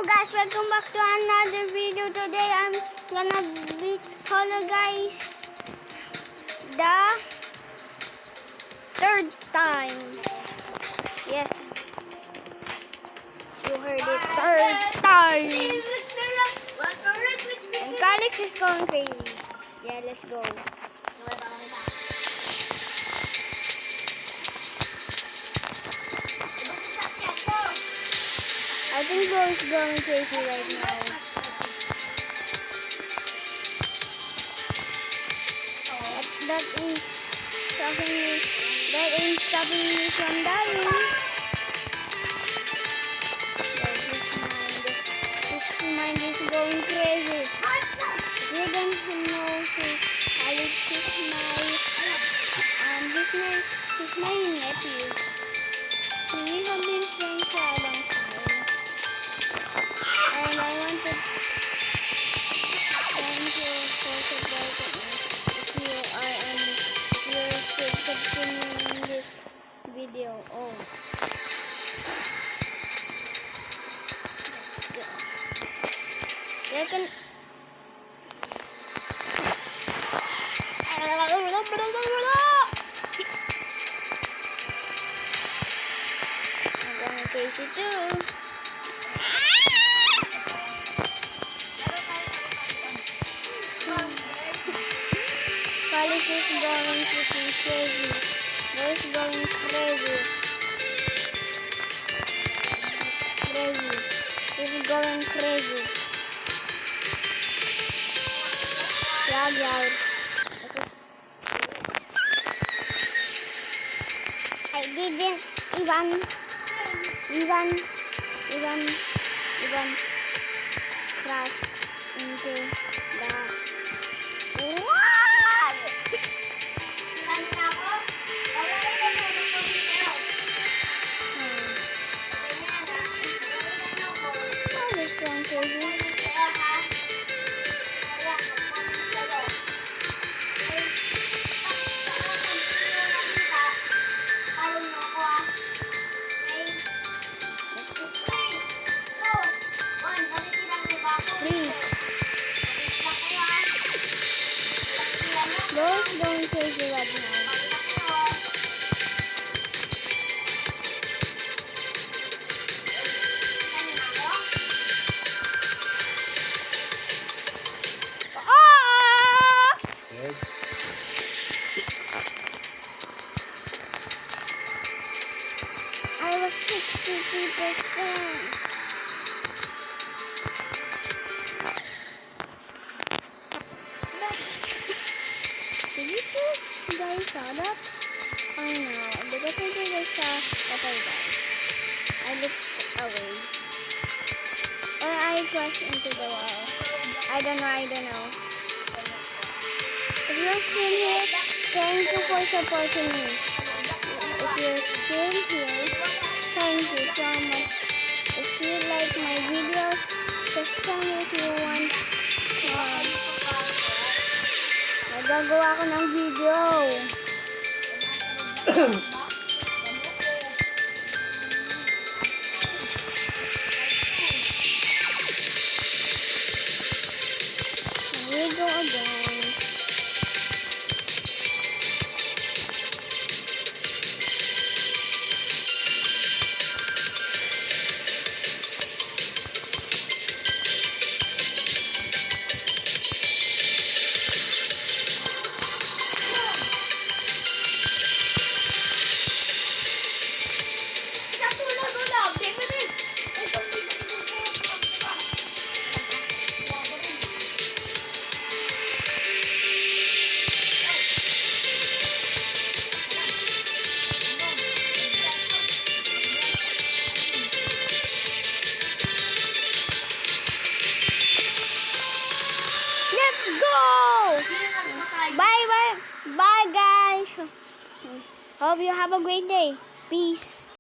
guys, welcome back to another video. Today I'm gonna be guys the third time. Yes, you heard it, third time. And Calix is going crazy. Yeah, let's go. I think Bo is going crazy right now. That is stopping me from dying. His mind is going crazy. You don't know Alex is my nephew. We have been friends for a long time. And I want to thank you for supporting me. If you should continue in this video. Oh. Second. I'm going crazy too. Calix is going freaking crazy. Boy's going crazy. Crazy. He's going crazy. Lag out. I didn't even crash into the what? Bo's going crazy right now. I was 63%. Did you guys saw that? I know, because I think I saw that I died. I looked away. Or I crashed into the wall. I don't know. If you're still here, thank you for supporting me. If you're still here, thank you so much. If you like my videos, just tell me if you want Nagagawa ko ng video. Here we go again. Bye guys. Hope you have a great day. Peace.